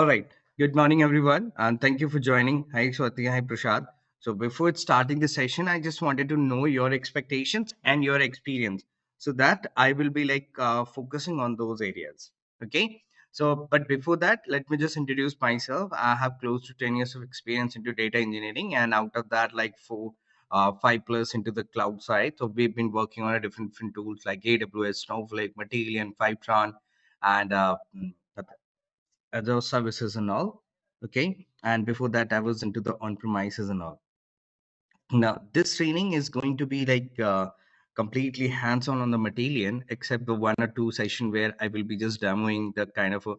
All right. Good morning, everyone, and thank you for joining. Hi, Swati. Hi, Prashad. So, before starting the session, I just wanted to know your expectations and your experience, so that I will be focusing on those areas. Okay. So, but before that, let me just introduce myself. I have close to 10 years of experience into data engineering, and out of that, like 5 plus into the cloud side. So, we've been working on a different tools like AWS, Snowflake, Matillion, Fivetron, and other services and all. Okay. And before that, I was into the on premises and all. Now, this training is going to be completely hands on the Matillion, except the one or two session where I will be just demoing the kind of a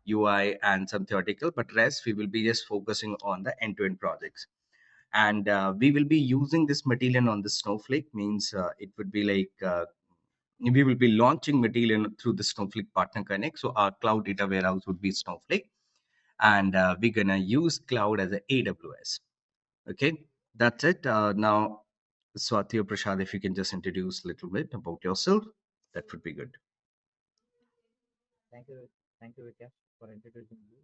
UI and some theoretical, but rest we will be just focusing on the end to end projects. And we will be using this Matillion on the Snowflake, means it would be we will be launching Matillion through the Snowflake Partner Connect. So our cloud data warehouse would be Snowflake, and we're gonna use cloud as a AWS. Okay, that's it. Now, Swati or Prashad, if you can just introduce a little bit about yourself, that would be good. Thank you, Vikash, for introducing me.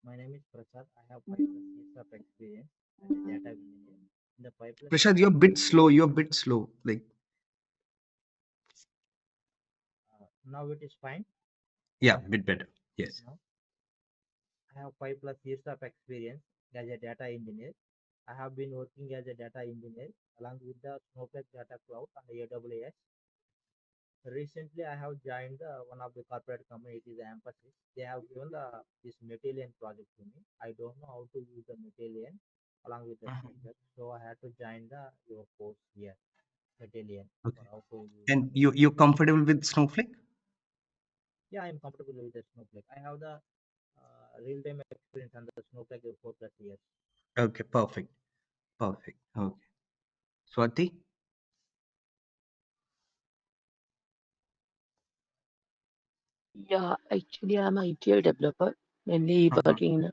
My name is Prasad. I have 5 plus years of experience as a data engineer. In the 5 plus Prashad, years you're a of bit experience, slow. You're a bit slow. now it is fine. Yeah, bit better. Yes. Now I have 5 plus years of experience as a data engineer. I have been working as a data engineer along with the Snowflake Data Cloud and AWS. Recently, I have joined one of the corporate company. It is Emphasis. They have given this Matillion project to me. I don't know how to use the Matillion along with the Mhm. Snowflake, so I had to join the your course here, Matillion, for Okay. how to use the And you're Matillion. comfortable with Snowflake? Yeah, I am comfortable with the Snowflake. I have the real-time experience on the Snowflake for 4 plus years. Okay, perfect. Perfect. Okay. Swati? Yeah, actually, I'm a ETL developer, mainly Uh-huh. working in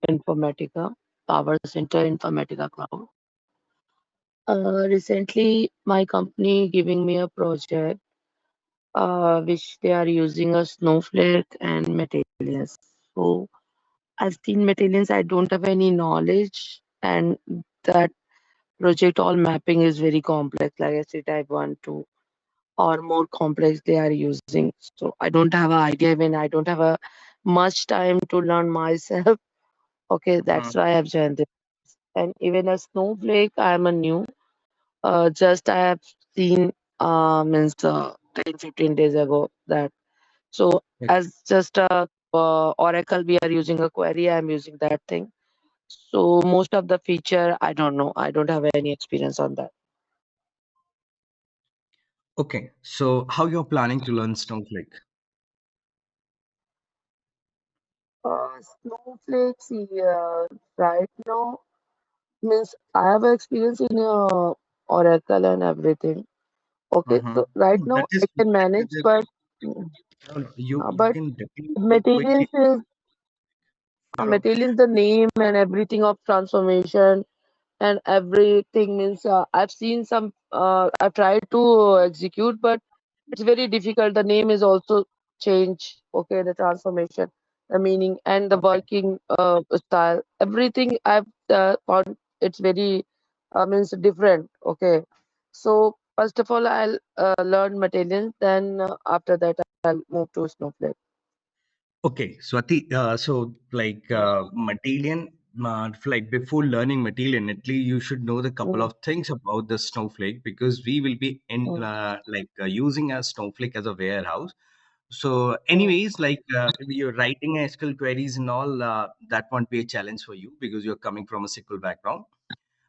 Informatica, Power Center Informatica Cloud. Recently, my company giving me a project which they are using a Snowflake and Matillions. So I've seen Matillions, I don't have any knowledge, and that project all mapping is very complex, like I said, type 1, 2, or more complex they are using. So I don't have an idea when I don't have a much time to learn myself. Okay, Uh-huh. that's why I've joined this. And even a Snowflake, I'm a new. Just I have seen means 10, 15 days ago that. So Okay. as just a Oracle, we are using a query. I'm using that thing. So most of the feature, I don't know. I don't have any experience on that. Okay. So how you're planning to learn Snowflake? Snowflake, see, right now means I have experience in Oracle and everything. Okay, Uh-huh. so right No, now that is I can that manage, is but mm, no, you but can definitely materials quickly. is You're materials the name and everything of transformation and everything means I've seen some I've tried to execute, but it's very difficult. The name is also change. Okay, the transformation, the meaning, and the okay. working style. Everything I've found it's very means different. Okay, so first of all, I'll learn materials. Then after that, I'll move to Snowflake. Okay, Swati, so Matillion, before learning Matillion, at least you should know the couple Mm, of things about the Snowflake, because we will be in mm, using a Snowflake as a warehouse. So, mm, anyways, if you're writing SQL queries and all, that won't be a challenge for you because you're coming from a SQL background.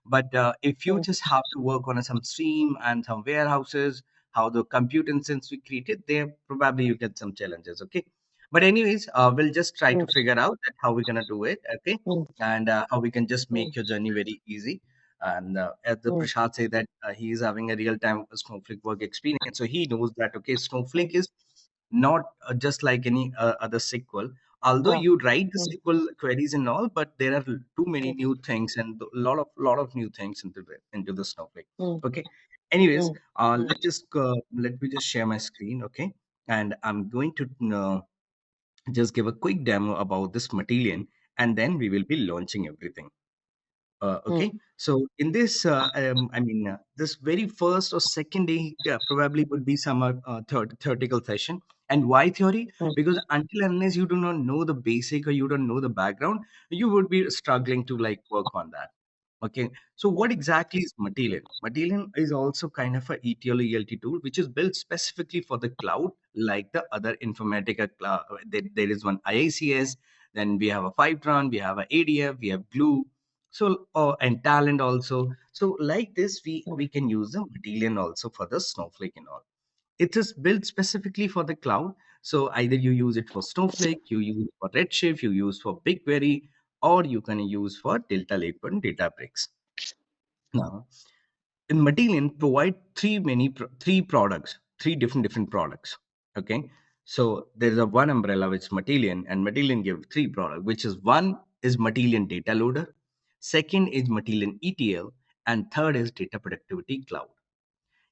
But if you mm, just have to work on some stream and some warehouses, how the compute instance we created, there probably you get some challenges. Okay. But anyways, we'll just try mm, to figure out that how we're gonna do it. Okay. mm, And how we can just mm, make your journey very easy. And as the mm, Prashad say that he is having a real time Snowflake work experience, so he knows that okay, mm, Snowflake is not just like any other SQL. Although yeah, you write the mm, SQL queries and all, but there are too many mm, new things and a lot of new things into the Snowflake. mm, Okay. Anyways, mm, mm, let me just share my screen. Okay, and I'm going to just give a quick demo about this Matillion, and then we will be launching everything. Hmm. Okay, so in this, this very first or second day probably would be some theoretical session. And why theory? Hmm. Because until unless you do not know the basic or you don't know the background, you would be struggling to like work on that. Okay, so what exactly is Matillion? Matillion is also kind of a ETL ELT tool which is built specifically for the cloud, like the other Informatica cloud. There is one IICS, then we have a Fivetran, we have a ADF, we have Glue, so and Talent also. So like this, we can use the Matillion also for the Snowflake and all. It is built specifically for the cloud. So either you use it for Snowflake, you use it for Redshift, you use for BigQuery, or you can use for Delta Lake and Databricks. Now, in Matillion provide three products, three different products. Okay, so there is a one umbrella which is Matillion, and Matillion give three products, which is one is Matillion Data Loader, second is Matillion ETL, and third is Data Productivity Cloud.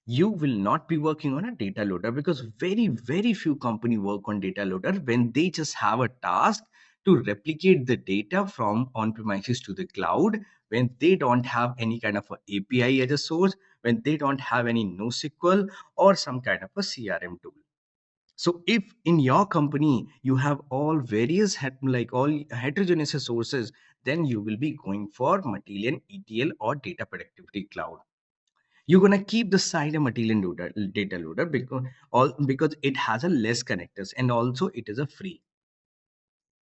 You will not be working on a data loader because very few company work on data loader when they just have a task to replicate the data from on premises to the cloud, when they don't have any kind of a API as a source, when they don't have any NoSQL or some kind of a CRM tool. So if in your company you have all various like all heterogeneous sources, then you will be going for Matillion ETL or data productivity cloud. You're gonna keep the side a Matillion data loader because it has a less connectors and also it is a free.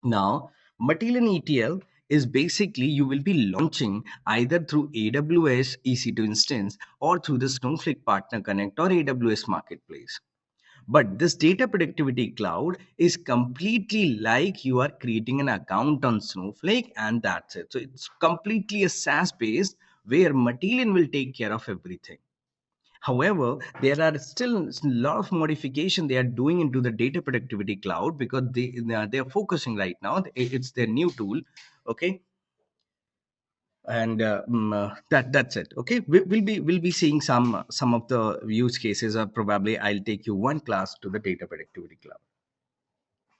Now, Matillion ETL is basically you will be launching either through AWS EC2 instance or through the Snowflake Partner Connect or AWS Marketplace. But this data productivity cloud is completely like you are creating an account on Snowflake and that's it. So it's completely a SaaS based where Matillion will take care of everything. However, there are still a lot of modification they are doing into the data productivity cloud because they are focusing right now. It's their new tool, okay, and that's it. Okay, we'll be seeing some of the use cases. Or probably I'll take you one class to the data productivity cloud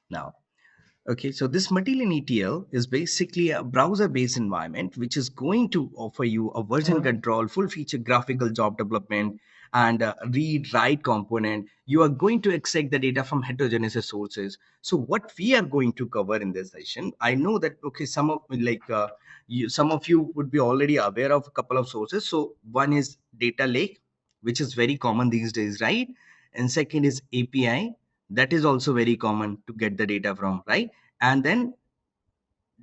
now. Okay, so this Matillion ETL is basically a browser-based environment which is going to offer you a version control, full-feature graphical job development, and read write component. You are going to extract the data from heterogeneous sources. So what we are going to cover in this session, I know that okay, some of you would be already aware of a couple of sources. So one is data lake, which is very common these days, right? And second is API, that is also very common to get the data from, right? And then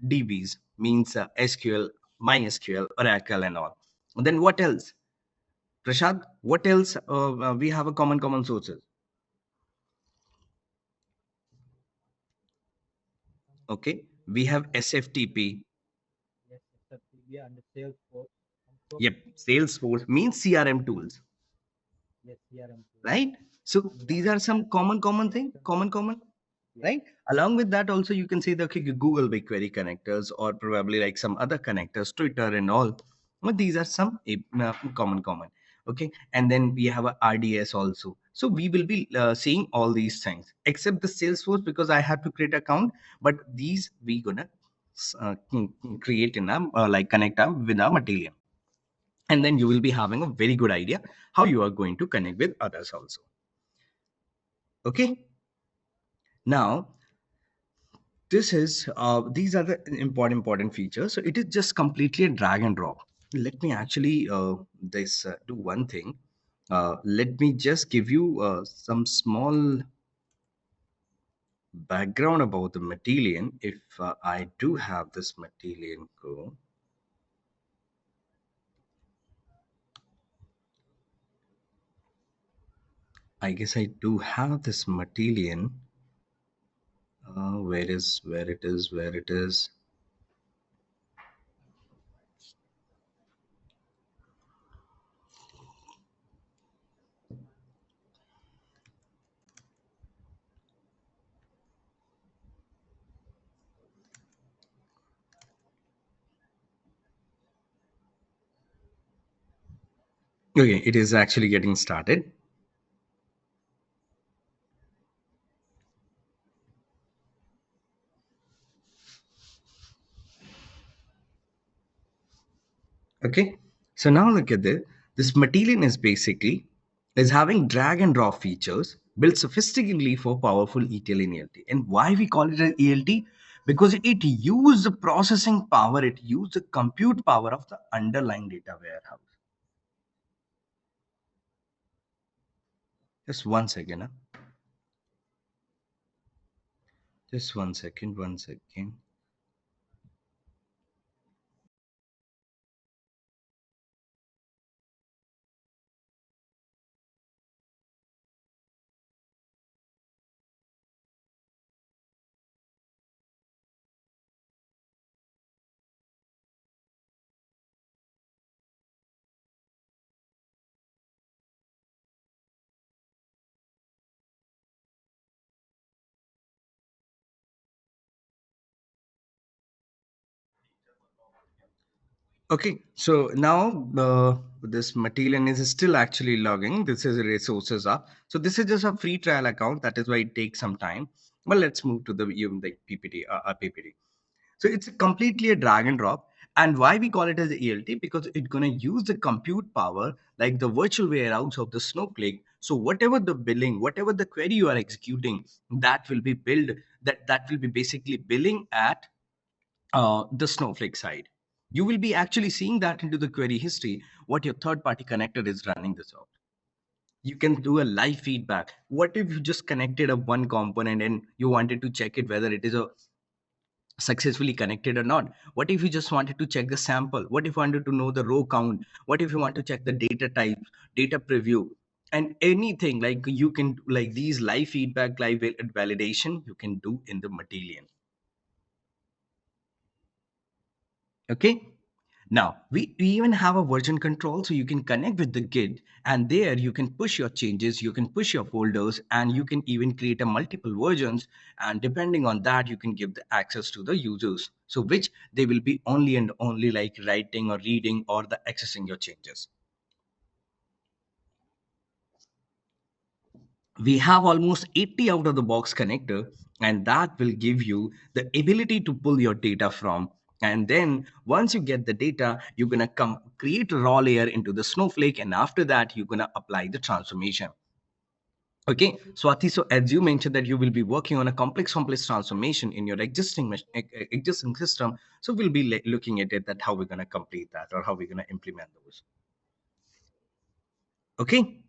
DBs means SQL, MySQL, Oracle, and all. And then what else? Prashad, what else we have a common sources? Okay, we have SFTP. Yes, SFTP and Salesforce. And so Yep, many, Salesforce means CRM tools, yes, CRM tools. right? So And these one are more some common thing, common, yes, right? Along with that, also you can say the okay, Google BigQuery connectors or probably like some other connectors, Twitter and all. But these are some common. Okay, and then we have a RDS also. So we will be seeing all these things except the Salesforce because I have to create account. But these we gonna create in a like connect up with our Matillion, and then you will be having a very good idea how you are going to connect with others also. Okay, now this is these are the important features. So it is just completely a drag and drop. Let me actually this do one thing. Let me just give you some small background about the Matillion. If I do have this Matillion go, I guess I do have this Matillion. Where it is. Okay, it is actually getting started. Okay, so now look at this. This Matillion is basically is having drag and drop features built sophisticatedly for powerful ETL and ELT. And why we call it an ELT? Because it used the processing power, it used the compute power of the underlying data warehouse. Just one second. Huh? Just one second, one second. Okay, so now this Matillion is still actually logging. This is resources up. So this is just a free trial account. That is why it takes some time. But let's move to the even the PPT. PPT. So it's completely a drag and drop. And why we call it as ELT? Because it's gonna use the compute power like the virtual warehouse of the Snowflake. So whatever the billing, whatever the query you are executing, that will be billed. That will be basically billing at the Snowflake side. You will be actually seeing that into the query history, what your third party connector is running this out. You can do a live feedback. What if you just connected a one component and you wanted to check it whether it is a successfully connected or not? What if you just wanted to check the sample? What if you wanted to know the row count? What if you want to check the data type, data preview, and anything like you can like these live feedback, live validation you can do in the Matillion. Okay. Now, we even have a version control so you can connect with the Git and there you can push your changes, you can push your folders, and you can even create a multiple versions. And depending on that, you can give the access to the users. So which they will be only and only like writing or reading or the accessing your changes. We have almost 80 out of the box connector, and that will give you the ability to pull your data from. And then once you get the data, you're going to come create a raw layer into the Snowflake, and after that you're going to apply the transformation. Okay, Swati, so as you mentioned that you will be working on a complex transformation in your existing system, so we'll be looking at it that how we're going to complete that or how we're going to implement those. Okay.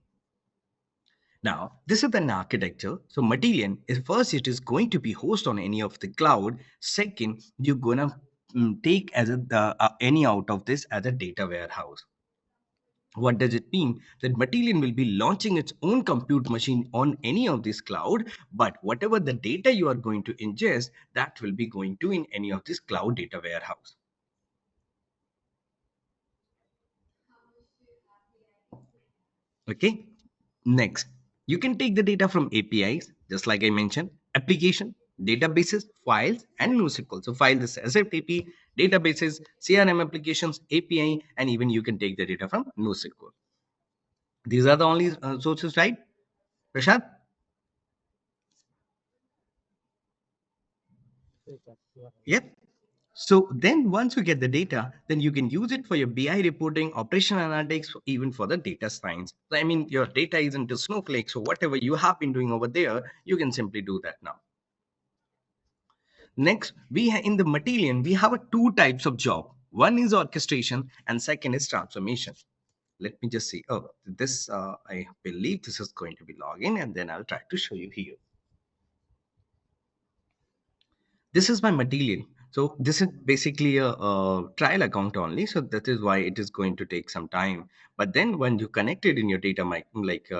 Now, this is an architecture. So Matillion is first, it is going to be hosted on any of the cloud. Second, you're gonna take as any out of this as a data warehouse. What does it mean? That Matillion will be launching its own compute machine on any of this cloud, but whatever the data you are going to ingest, that will be going to in any of this cloud data warehouse. Okay. Next, you can take the data from APIs, just like I mentioned, application, databases, files, and NoSQL. So files is SFTP, databases, CRM applications, API, and even you can take the data from NoSQL. These are the only sources, right, Prashad? Yes, sir, you are right. Yep. So then once you get the data, then you can use it for your BI reporting, operational analytics, even for the data science. So, I mean, your data is into Snowflake. So whatever you have been doing over there, you can simply do that now. Next, in the Matillion, we have two types of job. One is orchestration and second is transformation. Let me just see. Oh, this, I believe this is going to be login and then I'll try to show you here. This is my Matillion. So this is basically a trial account only. So that is why it is going to take some time. But then when you connect it in your data,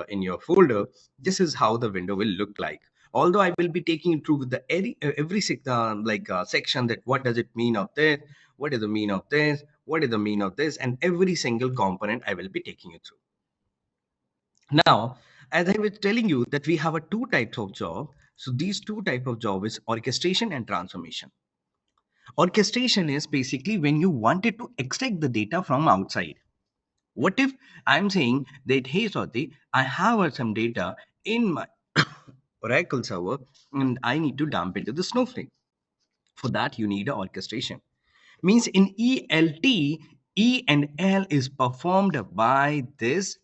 in your folder, this is how the window will look like. Although I will be taking it through with the every section that what does it mean of this, what is the mean of this, what is the mean of this, and every single component I will be taking you through. Now, as I was telling you that we have a two types of job. So these two type of job is orchestration and transformation. Orchestration is basically when you wanted to extract the data from outside. What if I'm saying that, hey, Swati, I have some data in my Oracle server and I need to dump it to the Snowflake. For that, you need an orchestration. Means in ELT, E and L is performed by this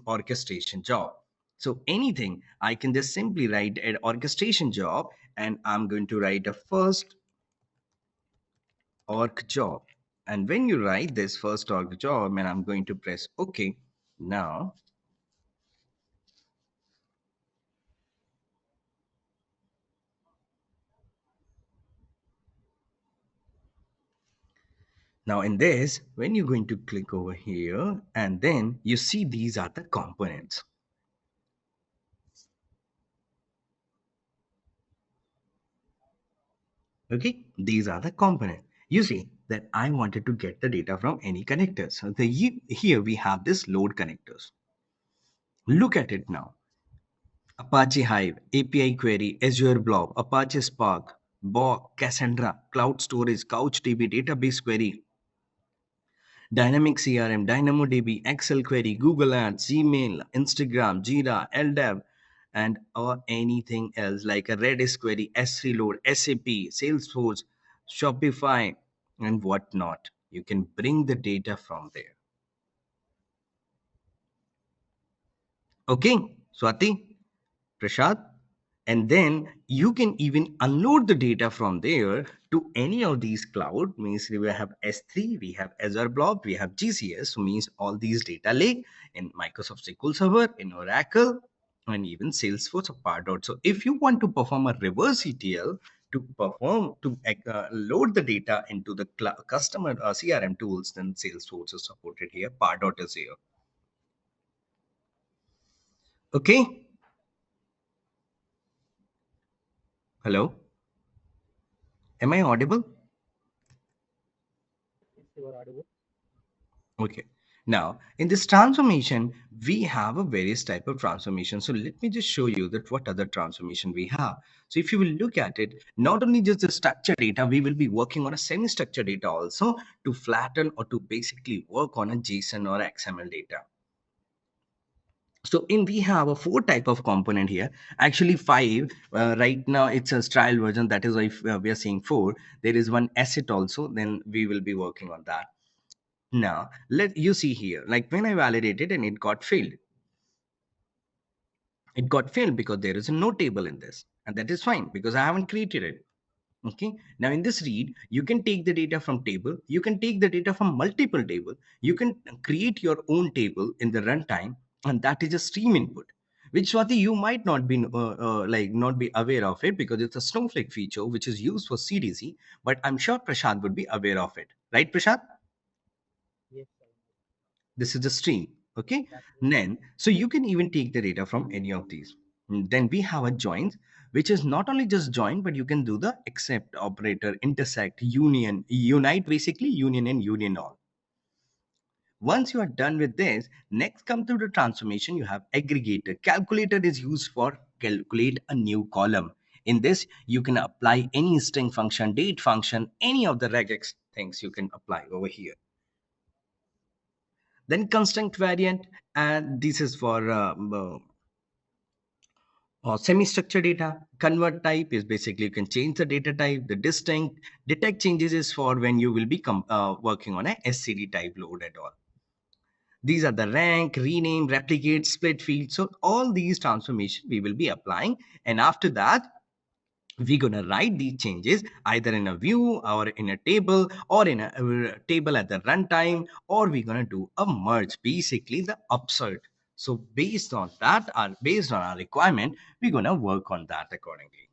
orchestration job. So anything, I can just simply write an orchestration job, and I'm going to write a first org job. And when you write this first org job, and I'm going to press OK. Now in this, when you're going to click over here, and then you see these are the components. Okay, these are the components. You see that I wanted to get the data from any connectors. So here we have this load connectors. Look at it now. Apache Hive, API Query, Azure Blob, Apache Spark, Borg, Cassandra, Cloud Storage, CouchDB, Database Query, Dynamic CRM, DynamoDB, Excel Query, Google Ads, Gmail, Instagram, Jira, LDAV, and or anything else like a Redis query, S3 load, SAP, Salesforce, Shopify, and whatnot. You can bring the data from there. Okay, Swati, Prashad, and then you can even unload the data from there to any of these cloud. Means we have S3, we have Azure Blob, we have GCS, so means all these data lake in Microsoft SQL Server, in Oracle, and even Salesforce or Pardot. So if you want to perform a reverse ETL to load the data into the customer CRM tools, then Salesforce is supported here, Pardot is here. Okay, hello, am I audible? Yes, you are audible. Okay. Now, in this transformation, we have a various type of transformation. So let me just show you that what other transformation we have. So if you will look at it, not only just the structured data, we will be working on a semi-structured data also to flatten or to basically work on a JSON or XML data. So in we have a 4 type of component here, actually 5. Right now it's a trial version. That is why if, we are saying 4. There is one asset also. Then we will be working on that. Now, let you see here, like when I validated and it got failed. It got failed because there is no table in this. And that is fine because I haven't created it. Okay. Now in this read, you can take the data from table. You can take the data from multiple table. You can create your own table in the runtime. And that is a stream input. Which Swati, you might not be not be aware of it because it's a Snowflake feature which is used for CDC. But I'm sure Prashad would be aware of it. Right, Prashad? Yes, sir. This is the stream. Okay. That is Then so you can even take the data from any of these. Then we have a joins, which is not only just join, but you can do the except operator, intersect, union, unite, basically union and union all. Once you are done with this, next come to the transformation. You have aggregator. Calculator is used for calculate a new column. In this, you can apply any string function, date function, any of the regex things you can apply over here. Then constraint variant, and this is for semi-structured data. Convert type is basically you can change the data type. The distinct detect changes is for when you will be working on a SCD type load at all. These are the rank, rename, replicate, split field. So all these transformation we will be applying, and after that we're going to write these changes either in a view or in a table or in a table at the runtime, or we're going to do a merge, basically the upsert. So based on our requirement, we're going to work on that accordingly.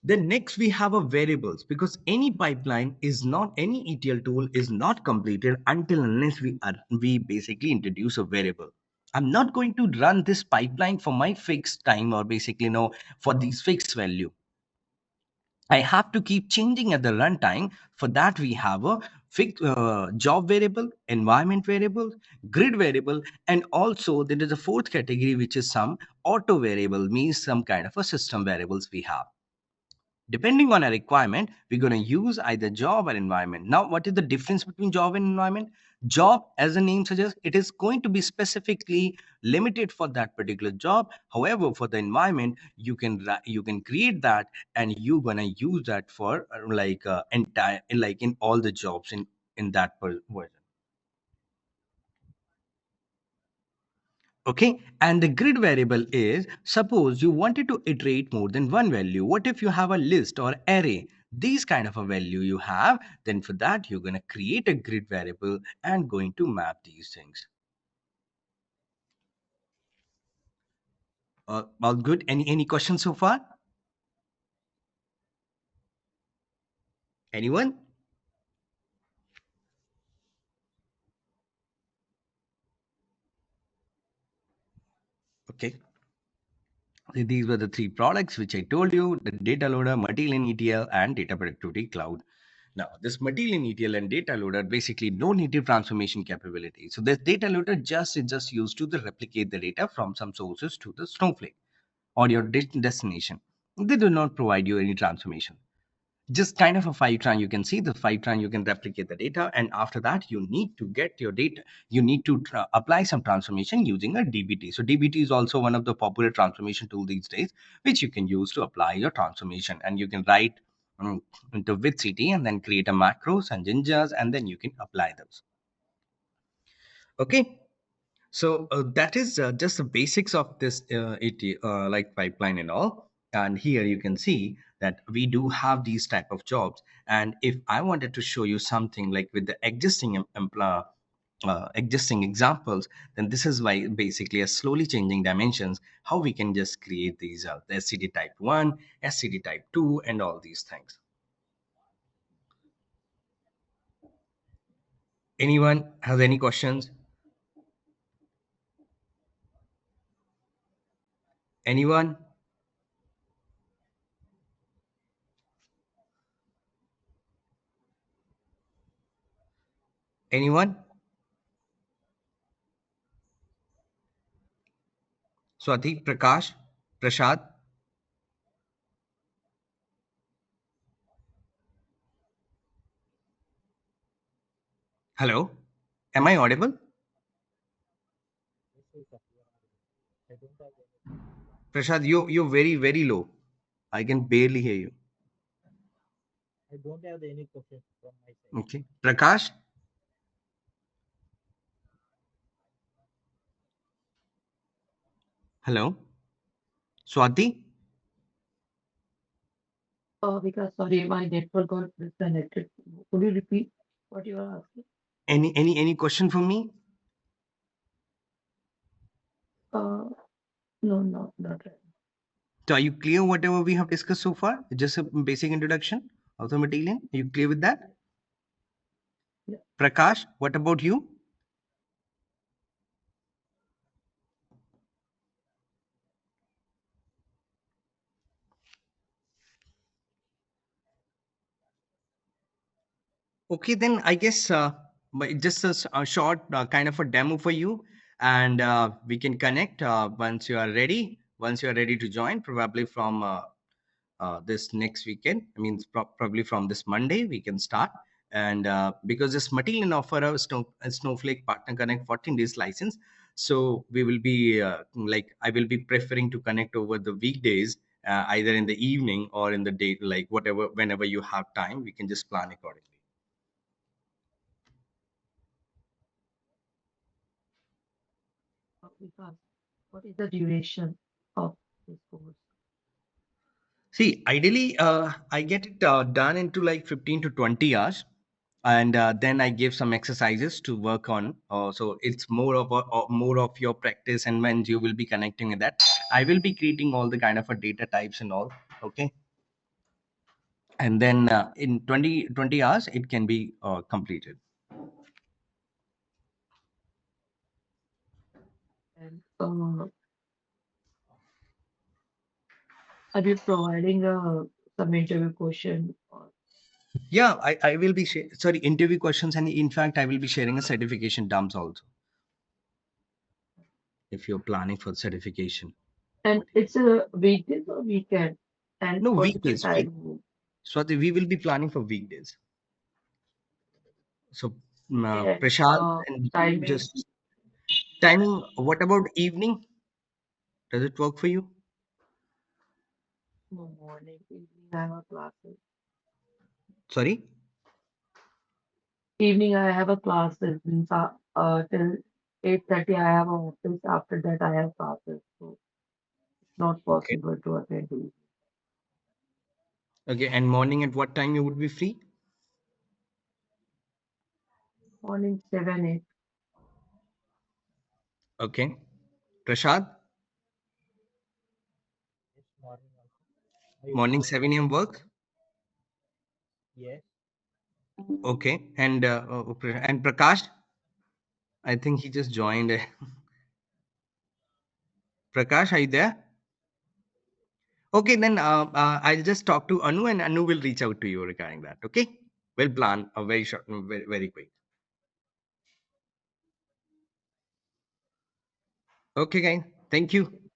Then next we have a variables, because any pipeline is not, any ETL tool is not completed until unless we basically introduce a variable. I'm not going to run this pipeline for my fixed time or basically no for these fixed value. I have to keep changing at the runtime. For that, we have a fixed job variable, environment variable, grid variable, and also there is a fourth category which is some auto variable, means some kind of a system variables we have. Depending on a requirement, we're going to use either job or environment. Now, what is the difference between job and environment? Job, as the name suggests, it is going to be specifically limited for that particular job. However, for the environment, you can create that, and you're going to use that for entire, like in all the jobs in in that version. Okay, and the grid variable is, suppose you wanted to iterate more than one value. What if you have a list or array? These kind of a value you have, then for that you're going to create a grid variable and going to map these things. All good? Any questions so far? Anyone? Okay. These were the three products which I told you: the data loader, Matillion ETL, and data productivity cloud. Now, this Matillion ETL and data loader basically no native transformation capability. So this data loader is just used to replicate the data from some sources to the Snowflake or your destination. They do not provide you any transformation. Just kind of a Fivetran, you can see the Fivetran, you can replicate the data, and after that you need to get your data, you need to apply some transformation using a dbt. So dbt is also one of the popular transformation tool these days, which you can use to apply your transformation, and you can write into with ct and then create a macros and ninjas, and then you can apply those. Okay, so that is just the basics of this like pipeline and all. And here you can see that we do have these type of jobs. And if I wanted to show you something like with the existing examples, then this is why basically a slowly changing dimensions, how we can just create these the SCD type 1, SCD type 2, and all these things. Anyone has any questions? Anyone? Anyone? Swati, Prakash, Prashad? Hello? Am I audible? Yes, yes, sir, you are audible. I don't have any. Prashad, you're very, very low. I can barely hear you. I don't have any questions from my side. Okay. Prakash? Hello? Swati? Because sorry, my network got disconnected. Could you repeat what you are asking? Any question for me? Uh, no, no, not right. So are you clear whatever we have discussed so far? Just a basic introduction of the material. Are you clear with that? Yeah. Prakash, what about you? Okay, then I guess just a short kind of a demo for you, and we can connect once you are ready. Once you are ready to join, probably from this next weekend. I mean, probably from this Monday we can start. And because this Matillion offer a Snowflake Partner Connect 14 days license, so we will be like I will be preferring to connect over the weekdays, either in the evening or in the day, like whatever whenever you have time, we can just plan accordingly. Because what is the duration of this course? See, ideally, I get it done into like 15 to 20 hours, and then I give some exercises to work on. So it's more of your practice, and when you will be connecting with that, I will be creating all the kind of a data types and all. Okay, and then in 20 hours, it can be completed. And are you providing some interview question? Or, Yeah, I will be sorry, interview questions, and in fact, I will be sharing a certification dumps also if you're planning for certification. and it's a weekdays or weekend? And No, what is the weekdays. time? Swati, we will be planning for weekdays. So, Okay, and Prashad and you timing? just timing. What about evening? Does it work for you? No, morning, evening, I have classes. Sorry. Evening I have a classes. Means, till 8:30 I have a office. After that I have classes. So it's not Okay. possible to attend to Okay. And morning at what time you would be free? morning 7, 8. Okay. Prashad, Yes, morning also. I used to morning work 7 in a.m. the work. morning. Yes, Okay. And Prakash, I think he just joined. Prakash, are you there? Okay, then I'll just talk to Anu, and Anu will reach out to you regarding that. Okay, we'll plan a very short, very quick. Okay, guys. Thank you.